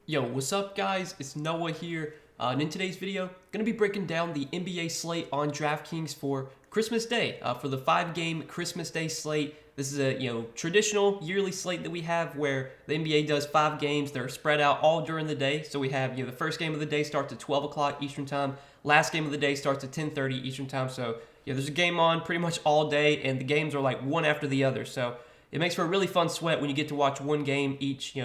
Yo, what's up guys? It's Noah here, and in today's video, going to be breaking down the NBA slate on Draftkings for Christmas Day, for the 5-game Christmas Day slate. This is a traditional yearly slate that we have where the NBA does 5 games. They're spread out all during the day. So we have the first game of the day starts at 12 o'clock Eastern Time. Last game of the day starts at 10:30 Eastern Time. So there's a game on pretty much all day, and the games are like one after the other. So it makes for a really fun sweat when you get to watch one game each.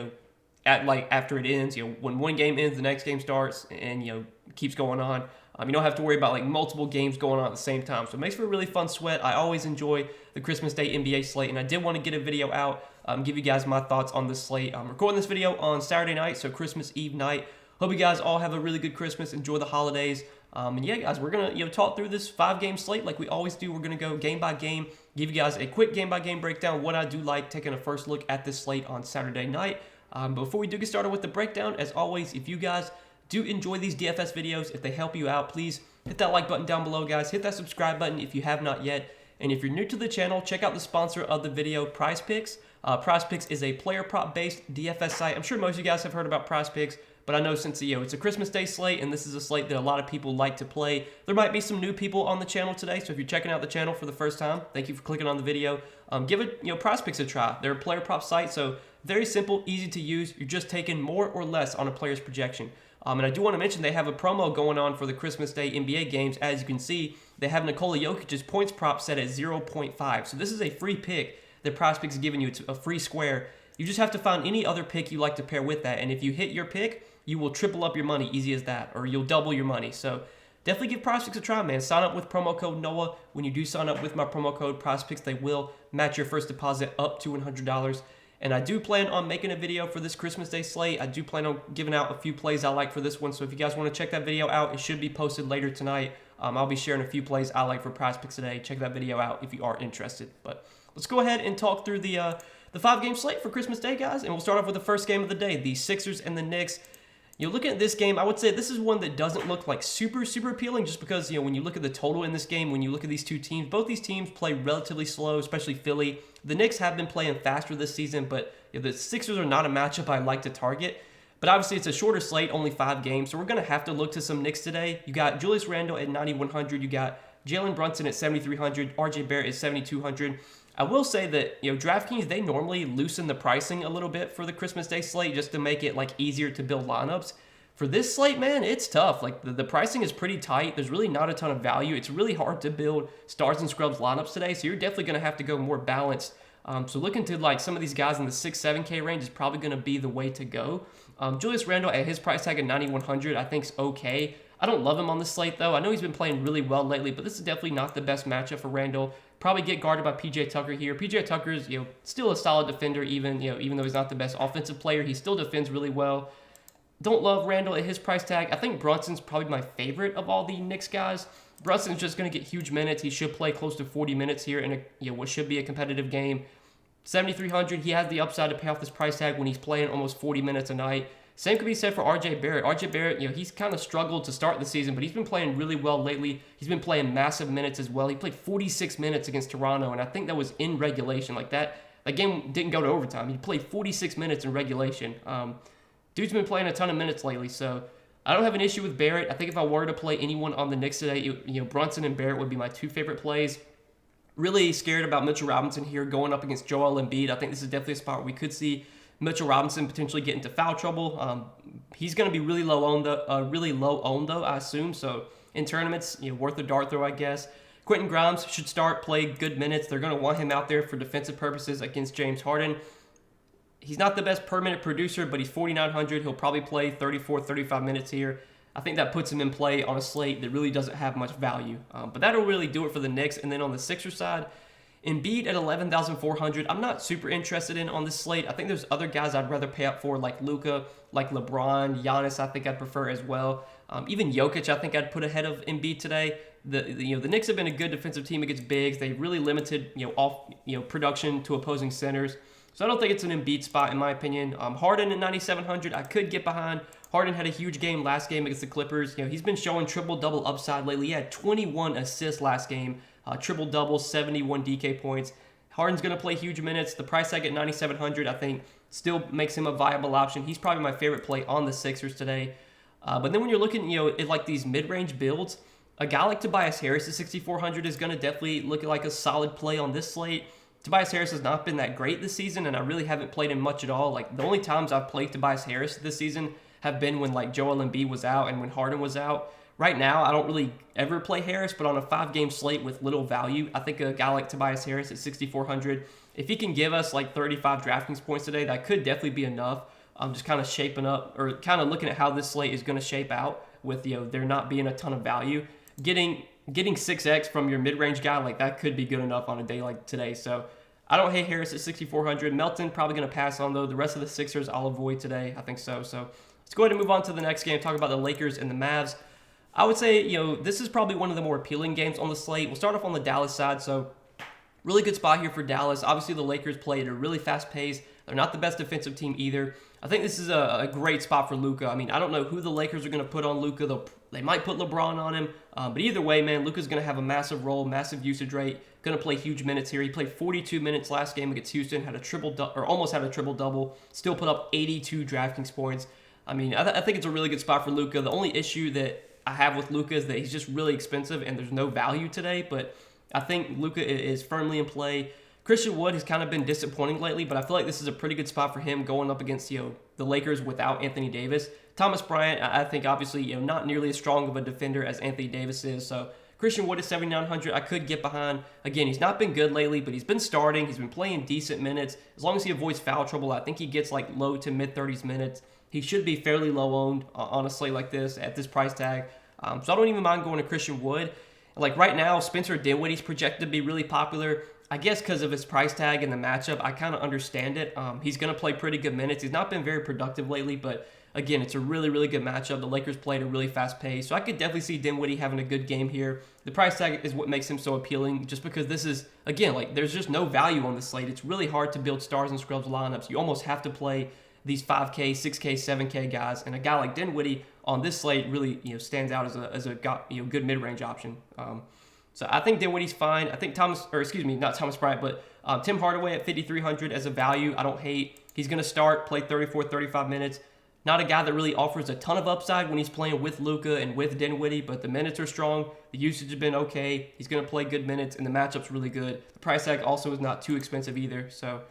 At like after it ends, when one game ends, the next game starts, and keeps going on. You don't have to worry about like multiple games going on at the same time, so it makes for a really fun sweat. I always enjoy the Christmas Day NBA slate, and I did want to get a video out, give you guys my thoughts on this slate. I'm recording this video on Saturday night, so Christmas Eve night. Hope you guys all have a really good Christmas. Enjoy the holidays. And yeah, guys, we're gonna talk through this 5-game slate like we always do. We're gonna go game by game, give you guys a quick game by game breakdown. What I do like, taking a first look at this slate on Saturday night. Before we do get started with the breakdown, as always, if you guys do enjoy these DFS videos, if they help you out, please hit that like button down below, guys. Hit that subscribe button if you have not yet. And if you're new to the channel, check out the sponsor of the video, PrizePicks. PrizePicks is a player prop based DFS site. I'm sure most of you guys have heard about PrizePicks, but I know since it's a Christmas Day slate and this is a slate that a lot of people like to play, there might be some new people on the channel today. So if you're checking out the channel for the first time, thank you for clicking on the video. Give it PrizePicks a try. They're a player prop site, so very simple, easy to use. You're just taking more or less on a player's projection. And I do want to mention they have a promo going on for the Christmas Day NBA games. As you can see, they have Nikola Jokic's points prop set at 0.5. So this is a free pick that PrizePicks is giving you. It's a free square. You just have to find any other pick you like to pair with that. And if you hit your pick, you will triple up your money, easy as that, or you'll double your money. So definitely give PrizePicks a try, man. Sign up with promo code Noah. When you do sign up with my promo code PrizePicks, they will match your first deposit up to $100. And I do plan on making a video for this Christmas Day slate. I do plan on giving out a few plays I like for this one. So if you guys want to check that video out, it should be posted later tonight. I'll be sharing a few plays I like for PrizePicks today. Check that video out if you are interested. But let's go ahead and talk through the 5-game slate for Christmas Day, guys. And we'll start off with the first game of the day, the Sixers and the Knicks. Looking at this game, I would say this is one that doesn't look like super appealing just because, when you look at the total in this game, when you look at these two teams, both these teams play relatively slow, especially Philly. The Knicks have been playing faster this season, but the Sixers are not a matchup I like to target. But obviously, it's a shorter slate, only 5 games, so we're going to have to look to some Knicks today. You got Julius Randle at 9,100. You got Jalen Brunson at 7,300. RJ Barrett is 7,200. I will say that, DraftKings, they normally loosen the pricing a little bit for the Christmas Day slate just to make it, easier to build lineups. For this slate, man, it's tough. The pricing is pretty tight. There's really not a ton of value. It's really hard to build stars and scrubs lineups today, so you're definitely going to have to go more balanced. So looking to, some of these guys in the 6-7K range is probably going to be the way to go. Julius Randle at his price tag of 9,100 I think is okay. I don't love him on the slate, though. I know he's been playing really well lately, but this is definitely not the best matchup for Randle. Probably get guarded by PJ Tucker here. PJ Tucker is, still a solid defender, even though he's not the best offensive player. He still defends really well. Don't love Randle at his price tag. I think Brunson's probably my favorite of all the Knicks guys. Brunson's just going to get huge minutes. He should play close to 40 minutes here in what should be a competitive game. 7,300, he has the upside to pay off this price tag when he's playing almost 40 minutes a night. Same could be said for RJ Barrett. RJ Barrett, he's kind of struggled to start the season, but he's been playing really well lately. He's been playing massive minutes as well. He played 46 minutes against Toronto, and I think that was in regulation. That game didn't go to overtime. He played 46 minutes in regulation. Dude's been playing a ton of minutes lately, so I don't have an issue with Barrett. I think if I were to play anyone on the Knicks today, Brunson and Barrett would be my 2 favorite plays. Really scared about Mitchell Robinson here going up against Joel Embiid. I think this is definitely a spot where we could see Mitchell Robinson potentially get into foul trouble. He's going to be really low owned, though, I assume. So in tournaments, worth a dart throw, I guess. Quentin Grimes should start, play good minutes. They're going to want him out there for defensive purposes against James Harden. He's not the best per-minute producer, but he's 4,900. He'll probably play 34, 35 minutes here. I think that puts him in play on a slate that really doesn't have much value. But that'll really do it for the Knicks. And then on the Sixers side, Embiid at 11,400. I'm not super interested in on this slate. I think there's other guys I'd rather pay up for, like Luka, like LeBron, Giannis. I think I'd prefer as well. Even Jokic, I think I'd put ahead of Embiid today. The Knicks have been a good defensive team against bigs. They've really limited production to opposing centers. So I don't think it's an Embiid spot in my opinion. Harden at 9,700, I could get behind. Harden had a huge game last game against the Clippers. He's been showing triple-double upside lately. He had 21 assists last game, triple-double, 71 DK points. Harden's going to play huge minutes. The price tag at 9,700, I think still makes him a viable option. He's probably my favorite play on the Sixers today. But then when you're looking, at like these mid-range builds, a guy like Tobias Harris at 6,400 is going to definitely look like a solid play on this slate. Tobias Harris has not been that great this season, and I really haven't played him much at all. Like, the only times I've played Tobias Harris this season have been when, like, Joel Embiid was out and when Harden was out. Right now, I don't really ever play Harris, but on a 5-game slate with little value, I think a guy like Tobias Harris at 6,400, if he can give us, like, 35 DraftKings points today, that could definitely be enough. I'm just kind of shaping up, or kind of looking at how this slate is going to shape out with, there not being a ton of value. Getting 6x from your mid-range guy, like, that could be good enough on a day like today. So I don't hate Harris at 6,400. Melton probably going to pass on, though. The rest of the Sixers I'll avoid today. I think so. So let's go ahead and move on to the next game, talk about the Lakers and the Mavs. I would say, this is probably one of the more appealing games on the slate. We'll start off on the Dallas side. So really good spot here for Dallas. Obviously, the Lakers play at a really fast pace. They're not the best defensive team either. I think this is a great spot for Luka. I mean, I don't know who the Lakers are going to put on Luka. They might put LeBron on him. But either way, man, Luka's going to have a massive role, massive usage rate, going to play huge minutes here. He played 42 minutes last game against Houston, had almost had a triple-double, still put up 82 DraftKings points. I mean, I think it's a really good spot for Luka. The only issue that I have with Luka is that he's just really expensive and there's no value today. But I think Luka is firmly in play. Christian Wood has kind of been disappointing lately, but I feel like this is a pretty good spot for him going up against, the Lakers without Anthony Davis. Thomas Bryant, I think obviously, not nearly as strong of a defender as Anthony Davis is. So Christian Wood is 7,900. I could get behind. Again, he's not been good lately, but he's been starting. He's been playing decent minutes. As long as he avoids foul trouble, I think he gets like low to mid 30s minutes. He should be fairly low owned on a slate like this at this price tag. So I don't even mind going to Christian Wood. Like right now, Spencer Dinwiddie's projected to be really popular. I guess because of his price tag and the matchup, I kind of understand it. He's going to play pretty good minutes. He's not been very productive lately, but again, it's a really, really good matchup. The Lakers play at a really fast pace, so I could definitely see Dinwiddie having a good game here. The price tag is what makes him so appealing, just because this is, again, like there's just no value on this slate. It's really hard to build stars and scrubs lineups. You almost have to play these 5K, 6K, 7K guys, and a guy like Dinwiddie on this slate really stands out as a good mid-range option. So I think Dinwiddie's fine. I think not Thomas Bryant, but Tim Hardaway at 5,300 as a value, I don't hate. He's going to start, play 34, 35 minutes. Not a guy that really offers a ton of upside when he's playing with Luka and with Dinwiddie, but the minutes are strong. The usage has been okay. He's going to play good minutes, and the matchup's really good. The price tag also is not too expensive either. So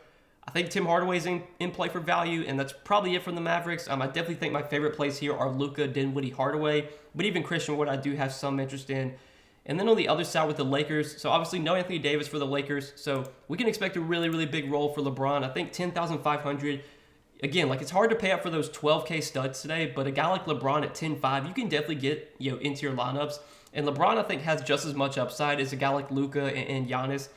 I think Tim Hardaway's in play for value, and that's probably it from the Mavericks. I definitely think my favorite plays here are Luka, Dinwiddie, Hardaway, but even Christian Wood I do have some interest in. And then on the other side with the Lakers, so obviously no Anthony Davis for the Lakers, so we can expect a really, really big role for LeBron. I think 10,500. Again, like it's hard to pay up for those 12K studs today, but a guy like LeBron at 10.5, you can definitely get into your lineups. And LeBron, I think, has just as much upside as a guy like Luka and Giannis.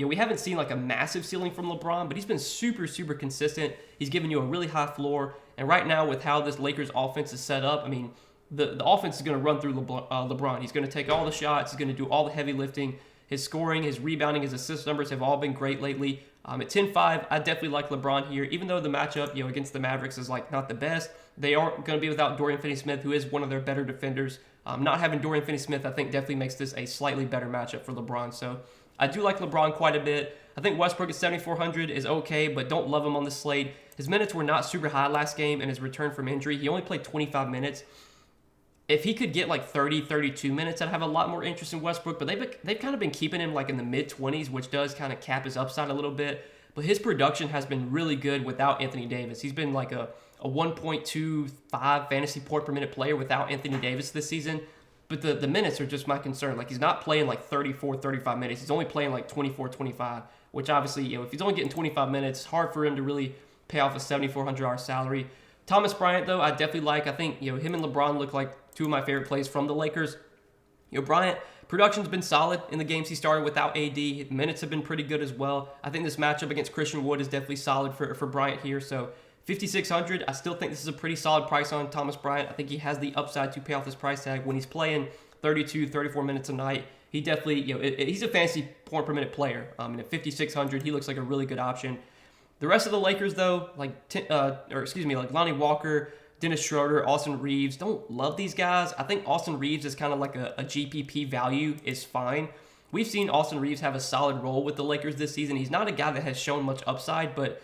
We haven't seen like a massive ceiling from LeBron, but he's been super, super consistent. He's given you a really high floor. And right now, with how this Lakers offense is set up, I mean, the offense is going to run through LeBron. He's going to take all the shots. He's going to do all the heavy lifting. His scoring, his rebounding, his assist numbers have all been great lately. At 10.5, I definitely like LeBron here, even though the matchup, against the Mavericks is like not the best. They aren't going to be without Dorian Finney-Smith, who is one of their better defenders. Not having Dorian Finney-Smith, I think, definitely makes this a slightly better matchup for LeBron. So I do like LeBron quite a bit. I think Westbrook at 7,400 is okay, but don't love him on the slate. His minutes were not super high last game, and his return from injury, he only played 25 minutes. If he could get like 30, 32 minutes, I'd have a lot more interest in Westbrook, but they've kind of been keeping him like in the mid-20s, which does kind of cap his upside a little bit. But his production has been really good without Anthony Davis. He's been like a 1.25 fantasy point per minute player without Anthony Davis this season. But the minutes are just my concern. Like he's not playing like 34, 35 minutes. He's only playing like 24, 25, which obviously, if he's only getting 25 minutes, it's hard for him to really pay off a $7,400 salary. Thomas Bryant, though, I definitely like. I think, him and LeBron look like two of my favorite plays from the Lakers. Bryant, production's been solid in the games he started without AD. Minutes have been pretty good as well. I think this matchup against Christian Wood is definitely solid for Bryant here. So 5,600, I still think this is a pretty solid price on Thomas Bryant. I think he has the upside to pay off this price tag when he's playing 32, 34 minutes a night. He definitely, he's a fantasy point per minute player. And at 5,600, he looks like a really good option. The rest of the Lakers, though, like Lonnie Walker, Dennis Schroeder, Austin Reeves, don't love these guys. I think Austin Reeves is kind of like a GPP value is fine. We've seen Austin Reeves have a solid role with the Lakers this season. He's not a guy that has shown much upside, but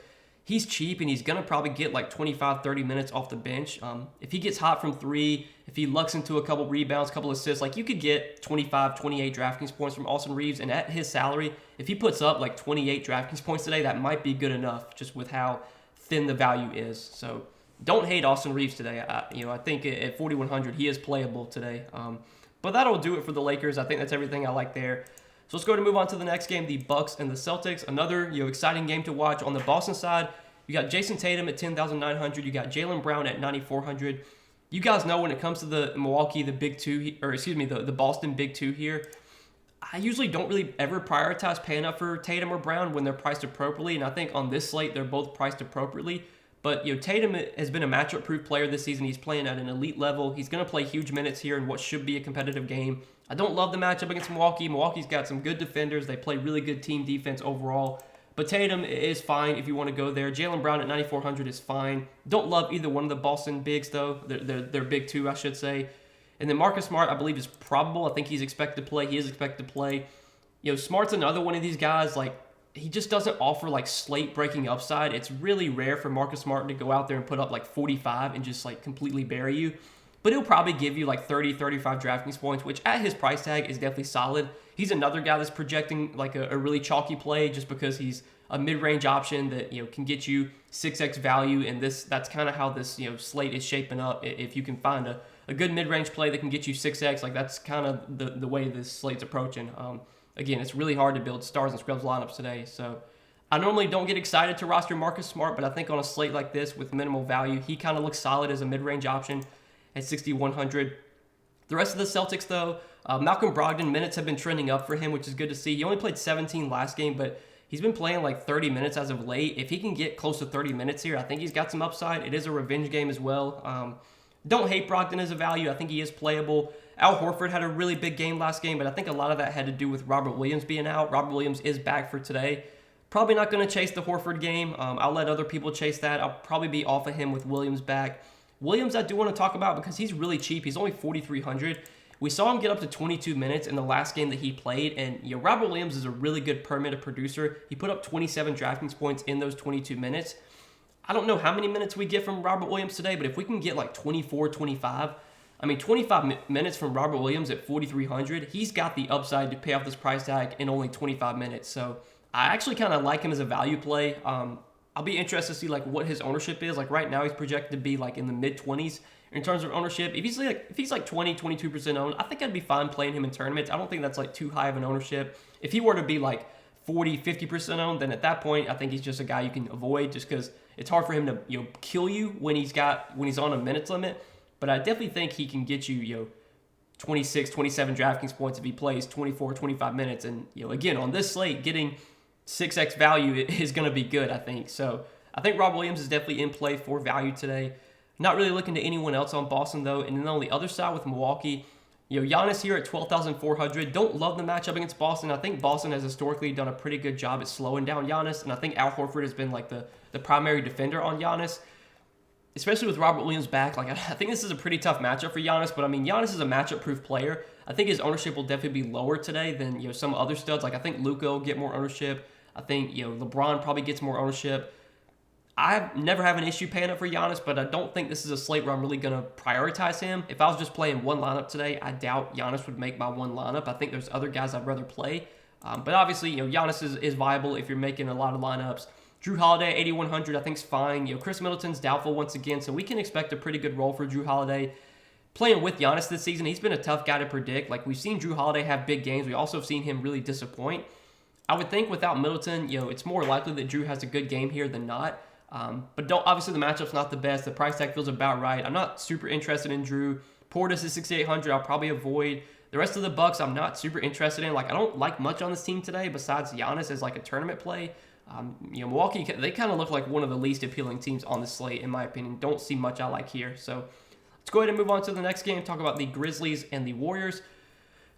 he's cheap and he's going to probably get like 25, 30 minutes off the bench. If he gets hot from three, if he lucks into a couple rebounds, couple assists, like you could get 25, 28 DraftKings points from Austin Reeves. And at his salary, if he puts up like 28 DraftKings points today, that might be good enough just with how thin the value is. So don't hate Austin Reeves today. I think at 4,100, he is playable today. But that'll do it for the Lakers. I think that's everything I like there. So let's go ahead and move on to the next game, the Bucks and the Celtics. Another exciting game to watch. On the Boston side, you got Jason Tatum at 10,900. You got Jaylen Brown at 9,400. You guys know when it comes to the Milwaukee, the big two, or excuse me, the Boston big two here, I usually don't really ever prioritize paying up for Tatum or Brown when they're priced appropriately. And I think on this slate, they're both priced appropriately. But Tatum has been a matchup-proof player this season. He's playing at an elite level. He's going to play huge minutes here in what should be a competitive game. I don't love the matchup against Milwaukee. Milwaukee's got some good defenders. They play really good team defense overall. But Tatum is fine if you want to go there. Jaylen Brown at 9,400 is fine. Don't love either one of the Boston bigs, though. They're big two, I should say. And then Marcus Smart, I believe, is probable. I think he's expected to play. He is expected to play. Smart's another one of these guys, like, he just doesn't offer like slate breaking upside. It's really rare for Marcus Smart to go out there and put up like 45 and just like completely bury you. But he'll probably give you like 30, 35 DraftKings points, which at his price tag is definitely solid. He's another guy that's projecting like a really chalky play just because he's a mid-range option that can get you 6x value. And that's kind of how this slate is shaping up. If you can find a good mid-range play that can get you 6x, like that's kind of the way this slate's approaching. Again, it's really hard to build stars and scrubs lineups today. So I normally don't get excited to roster Marcus Smart, but I think on a slate like this with minimal value, he kind of looks solid as a mid-range option at 6,100. The rest of the Celtics, though, Malcolm Brogdon, minutes have been trending up for him, which is good to see. He only played 17 last game, but he's been playing like 30 minutes as of late. If he can get close to 30 minutes here, I think he's got some upside. It is a revenge game as well. Don't hate Brogdon as a value. I think he is playable. Al Horford had a really big game last game, but I think a lot of that had to do with Robert Williams being out. Robert Williams is back for today. Probably not going to chase the Horford game. I'll let other people chase that. I'll probably be off of him with Williams back. Williams I do want to talk about because he's really cheap. He's only 4,300. We saw him get up to 22 minutes in the last game that he played, and Robert Williams is a really good per minute producer. He put up 27 DraftKings points in those 22 minutes. I don't know how many minutes we get from Robert Williams today, but if we can get like 24, 25, 25 minutes from Robert Williams at 4,300, he's got the upside to pay off this price tag in only 25 minutes. So I actually kind of like him as a value play. I'll be interested to see like what his ownership is. Like right now, he's projected to be like in the mid-20s in terms of ownership. If he's like 20, 22% owned, I think I'd be fine playing him in tournaments. I don't think that's like too high of an ownership. If he were to be like 40, 50% owned, then at that point, I think he's just a guy you can avoid just because it's hard for him to kill you when he's on a minutes limit. But I definitely think he can get you 26, 27 DraftKings points if he plays 24, 25 minutes. And again, on this slate, getting 6x value is going to be good, I think. So I think Rob Williams is definitely in play for value today. Not really looking to anyone else on Boston, though. And then on the other side with Milwaukee, Giannis here at 12,400. Don't love the matchup against Boston. I think Boston has historically done a pretty good job at slowing down Giannis. And I think Al Horford has been like the primary defender on Giannis, especially with Robert Williams back. Like, I think this is a pretty tough matchup for Giannis. But, Giannis is a matchup-proof player. I think his ownership will definitely be lower today than, some other studs. Like, I think Luka will get more ownership. I think, LeBron probably gets more ownership. I never have an issue paying up for Giannis, but I don't think this is a slate where I'm really going to prioritize him. If I was just playing one lineup today, I doubt Giannis would make my one lineup. I think there's other guys I'd rather play. But obviously, Giannis is viable if you're making a lot of lineups. Drew Holiday, 8,100, I think is fine. Chris Middleton's doubtful once again, so we can expect a pretty good role for Drew Holiday. Playing with Giannis this season, he's been a tough guy to predict. Like, we've seen Drew Holiday have big games. We also have seen him really disappoint. I would think without Middleton, it's more likely that Drew has a good game here than not. But obviously the matchup's not the best. The price tag feels about right. I'm not super interested in Drew. Portis is 6,800. I'll probably avoid. The rest of the Bucks I'm not super interested in. Like, I don't like much on this team today besides Giannis as like a tournament play. Milwaukee, they kind of look like one of the least appealing teams on the slate, in my opinion. Don't see much I like here. So let's go ahead and move on to the next game. Talk about the Grizzlies and the Warriors.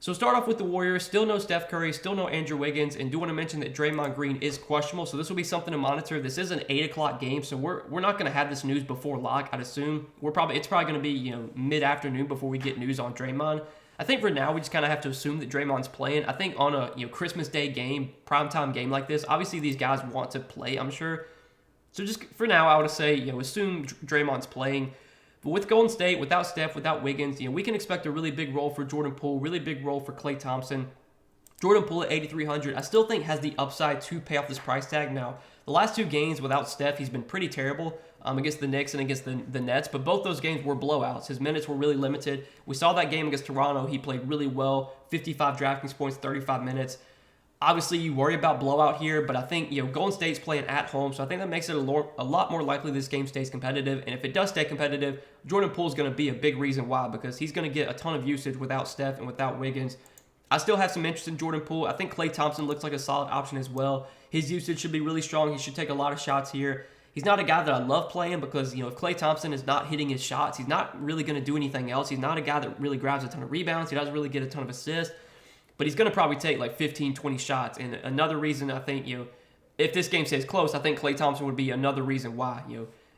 So start off with the Warriors. Still no Steph Curry, still no Andrew Wiggins, and do want to mention that Draymond Green is questionable, so this will be something to monitor. This is an 8 o'clock game, so we're not going to have this news before lock, I'd assume. It's probably going to be mid-afternoon before we get news on Draymond. I think for now we just kind of have to assume that Draymond's playing. I think on a Christmas Day game, primetime game like this, obviously these guys want to play, I'm sure. So just for now, I would say, assume Draymond's playing. But with Golden State, without Steph, without Wiggins, we can expect a really big role for Jordan Poole, really big role for Klay Thompson. Jordan Poole at 8,300, I still think has the upside to pay off this price tag. Now, the last 2 games without Steph, he's been pretty terrible against the Knicks and against the Nets, but both those games were blowouts. His minutes were really limited. We saw that game against Toronto. He played really well, 55 Draftkings points, 35 minutes. Obviously, you worry about blowout here, but I think Golden State's playing at home, so I think that makes it a lot more likely this game stays competitive. And if it does stay competitive, Jordan Poole's going to be a big reason why, because he's going to get a ton of usage without Steph and without Wiggins. I still have some interest in Jordan Poole. I think Klay Thompson looks like a solid option as well. His usage should be really strong. He should take a lot of shots here. He's not a guy that I love playing because, if Klay Thompson is not hitting his shots, he's not really going to do anything else. He's not a guy that really grabs a ton of rebounds. He doesn't really get a ton of assists. But he's going to probably take like 15, 20 shots. And another reason I think, if this game stays close, I think Klay Thompson would be another reason why.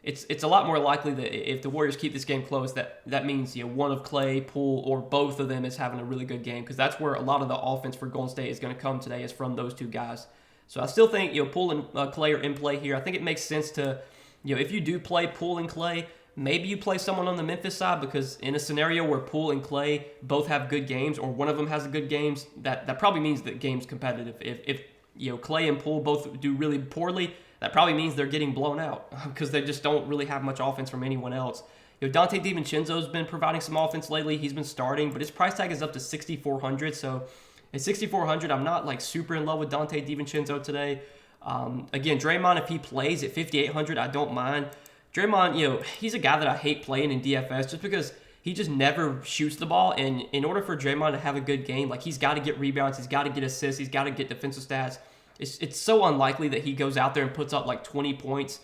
It's a lot more likely that if the Warriors keep this game close, that means one of Klay, Poole, or both of them is having a really good game, because that's where a lot of the offense for Golden State is going to come today, is from those 2 guys. So I still think Poole and Klay are in play here. I think it makes sense to, if you do play Poole and Klay, maybe you play someone on the Memphis side, because in a scenario where Poole and Klay both have good games, or one of them has a good games, that probably means that game's competitive. If Klay and Poole both do really poorly, that probably means they're getting blown out because they just don't really have much offense from anyone else. Dante DiVincenzo's been providing some offense lately. He's been starting, but his price tag is up to 6,400. So at 6,400, I'm not like super in love with Dante DiVincenzo today. Again, Draymond, if he plays at 5,800, I don't mind. Draymond, he's a guy that I hate playing in DFS just because he just never shoots the ball. And in order for Draymond to have a good game, like, he's got to get rebounds, he's got to get assists, he's got to get defensive stats. It's so unlikely that he goes out there and puts up like 20 points.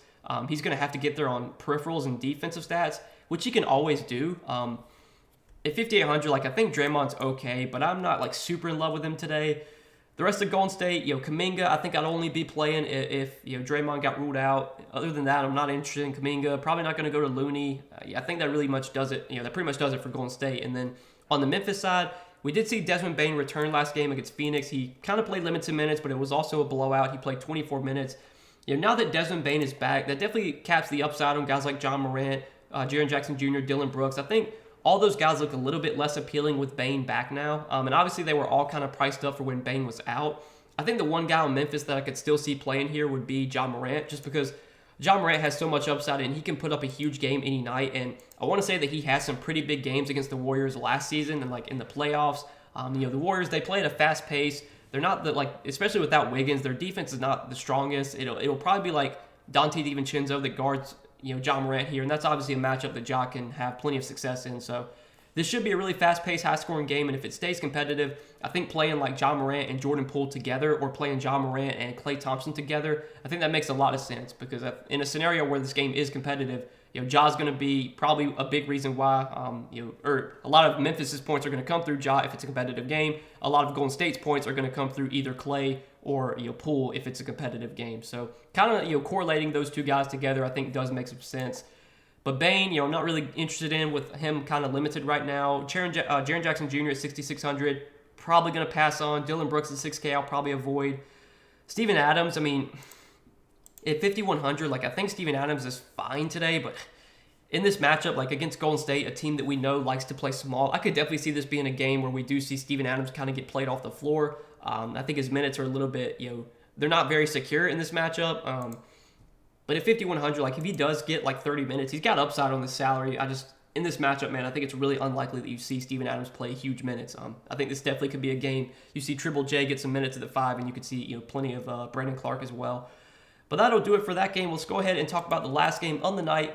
He's going to have to get there on peripherals and defensive stats, which he can always do. At 5,800, like, I think Draymond's okay, but I'm not like super in love with him today. The rest of Golden State, Kuminga, I think I'd only be playing if Draymond got ruled out. Other than that, I'm not interested in Kuminga. Probably not going to go to Looney. I think that really much does it. That pretty much does it for Golden State. And then on the Memphis side, we did see Desmond Bane return last game against Phoenix. He kind of played limited minutes, but it was also a blowout. He played 24 minutes. Now that Desmond Bane is back, that definitely caps the upside on guys like John Morant, Jaren Jackson Jr., Dillon Brooks. I think all those guys look a little bit less appealing with Bane back now. And obviously they were all kind of priced up for when Bane was out. I think the one guy on Memphis that I could still see playing here would be John Morant, just because John Morant has so much upside and he can put up a huge game any night. And I want to say that he has some pretty big games against the Warriors last season and like in the playoffs. The Warriors, they play at a fast pace. They're not especially without Wiggins, their defense is not the strongest. It'll probably be like Dante DiVincenzo that guards John Morant here, and that's obviously a matchup that Ja can have plenty of success in. So this should be a really fast-paced, high-scoring game, and if it stays competitive, I think playing like John Morant and Jordan Poole together, or playing John Morant and Klay Thompson together, I think that makes a lot of sense, because in a scenario where this game is competitive, Ja's going to be probably a big reason why, or a lot of Memphis's points are going to come through Ja if it's a competitive game. A lot of Golden State's points are going to come through either Klay or Poole if it's a competitive game. So kind of correlating those two guys together, I think does make some sense. But Bane, I'm not really interested in, with him kind of limited right now. Jaren Jackson Jr. at 6,600, probably going to pass on. Dillon Brooks at 6K, I'll probably avoid. Steven Adams, I mean, at 5,100, I think Steven Adams is fine today, but in this matchup, against Golden State, a team that we know likes to play small, I could definitely see this being a game where we do see Steven Adams kind of get played off the floor. I think his minutes are a little bit, they're not very secure in this matchup. But at 5,100, if he does get 30 minutes, he's got upside on the salary. In this matchup, man, I think it's really unlikely that you see Steven Adams play huge minutes. I think this definitely could be a game. You see Triple J get some minutes at the 5, and you could see plenty of Brandon Clark as well. But that'll do it for that game. Let's go ahead and talk about the last game on the night,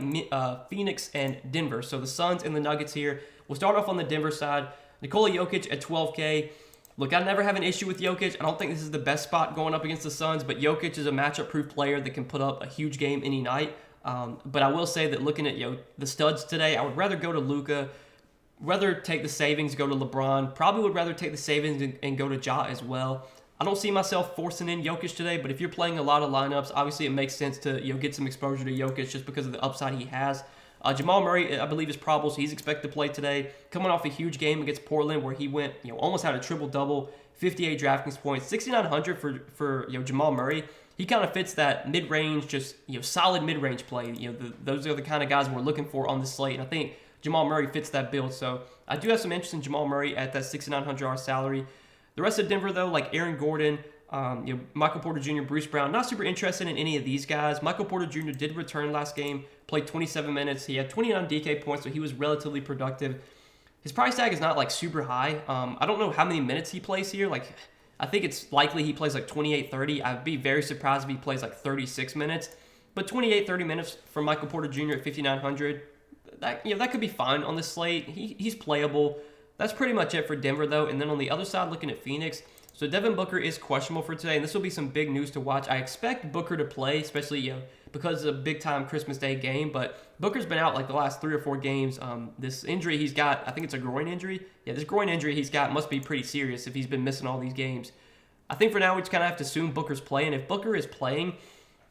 Phoenix and Denver. So the Suns and the Nuggets here. We'll start off on the Denver side. Nikola Jokic at 12K. Look, I never have an issue with Jokic. I don't think this is the best spot going up against the Suns, but Jokic is a matchup-proof player that can put up a huge game any night. But I will say that looking at the studs today, I would rather go to Luka, rather take the savings, go to LeBron. Probably would rather take the savings and go to Ja as well. I don't see myself forcing in Jokic today, but if you're playing a lot of lineups, obviously it makes sense to get some exposure to Jokic just because of the upside he has. Jamal Murray, I believe, is probable, so he's expected to play today. Coming off a huge game against Portland where he went, almost had a triple-double. 58 DraftKings points, 6,900 for Jamal Murray. He kind of fits that mid-range, just solid mid-range play. Those are the kind of guys we're looking for on this slate, and I think Jamal Murray fits that build. So I do have some interest in Jamal Murray at that $6,900 salary. The rest of Denver, though, like Aaron Gordon, Michael Porter Jr., Bruce Brown, not super interested in any of these guys. Michael Porter Jr. did return last game, played 27 minutes. He had 29 DK points, so he was relatively productive. His price tag is not like super high. I don't know how many minutes he plays here. Like, I think it's likely he plays like 28, 30. I'd be very surprised if he plays like 36 minutes. But 28, 30 minutes from Michael Porter Jr. at 5,900, that could be fine on this slate. He's playable. That's pretty much it for Denver, though. And then on the other side, looking at Phoenix, so Devin Booker is questionable for today, and this will be some big news to watch. I expect Booker to play, especially because it's a big-time Christmas Day game, but Booker's been out like the last 3 or 4 games. This injury he's got, I think it's a groin injury. Yeah, this groin injury he's got must be pretty serious if he's been missing all these games. I think for now we just kind of have to assume Booker's playing. If Booker is playing,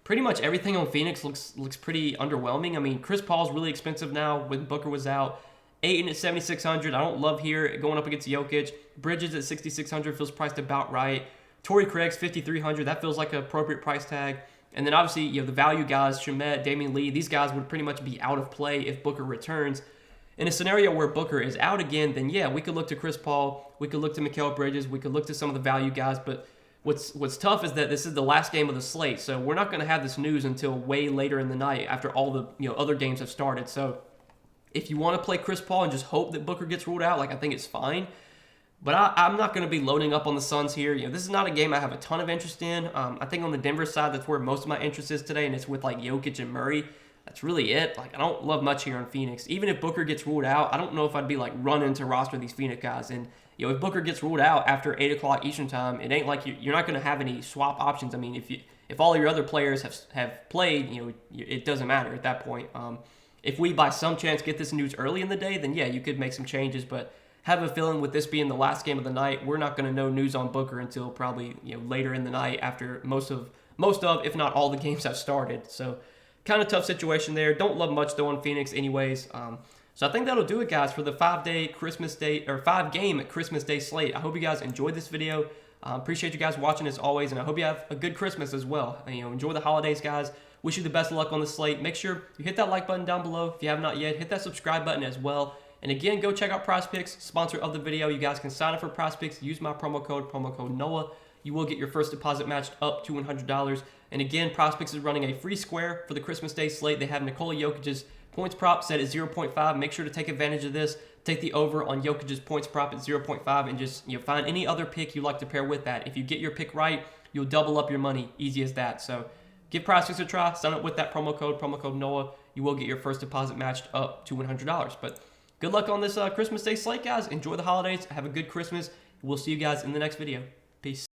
pretty much everything on Phoenix looks pretty underwhelming. I mean, Chris Paul's really expensive now when Booker was out. Ayton at 7,600. I don't love here going up against Jokic. Bridges at 6,600 feels priced about right. Torrey Craig's 5,300. That feels like an appropriate price tag. And then obviously, the value guys, Shamet, Damian Lee, these guys would pretty much be out of play if Booker returns. In a scenario where Booker is out again, then yeah, we could look to Chris Paul. We could look to Mikal Bridges. We could look to some of the value guys. But what's tough is that this is the last game of the slate. So we're not going to have this news until way later in the night after all the other games have started. So if you want to play Chris Paul and just hope that Booker gets ruled out, I think it's fine. But I'm not going to be loading up on the Suns here. This is not a game I have a ton of interest in. I think on the Denver side, that's where most of my interest is today, and it's with Jokic and Murray. That's really it. I don't love much here on Phoenix. Even if Booker gets ruled out, I don't know if I'd be running to roster these Phoenix guys. And if Booker gets ruled out after 8 o'clock Eastern time, it ain't like you're not going to have any swap options. I mean, if all of your other players have played, it doesn't matter at that point. If we, by some chance, get this news early in the day, then yeah, you could make some changes. But have a feeling with this being the last game of the night, we're not going to know news on Booker until probably later in the night after most of, if not all, the games have started. So kind of tough situation there. Don't love much though on Phoenix, anyways. So I think that'll do it, guys, for the 5-game Christmas Day slate. I hope you guys enjoyed this video. Appreciate you guys watching as always, and I hope you have a good Christmas as well. Enjoy the holidays, guys. Wish you the best of luck on the slate. Make sure you hit that like button down below if you have not yet. Hit that subscribe button as well. And again, go check out PrizePicks, sponsor of the video. You guys can sign up for PrizePicks. Use my promo code NOAH. You will get your first deposit matched up to $100. And again, PrizePicks is running a free square for the Christmas Day slate. They have Nikola Jokic's points prop set at 0.5. Make sure to take advantage of this. Take the over on Jokic's points prop at 0.5 and just find any other pick you like to pair with that. If you get your pick right, you'll double up your money. Easy as that. So give PrizePicks a try. Sign up with that promo code NOAH. You will get your first deposit matched up to $100. But good luck on this Christmas Day slate, guys. Enjoy the holidays. Have a good Christmas. We'll see you guys in the next video. Peace.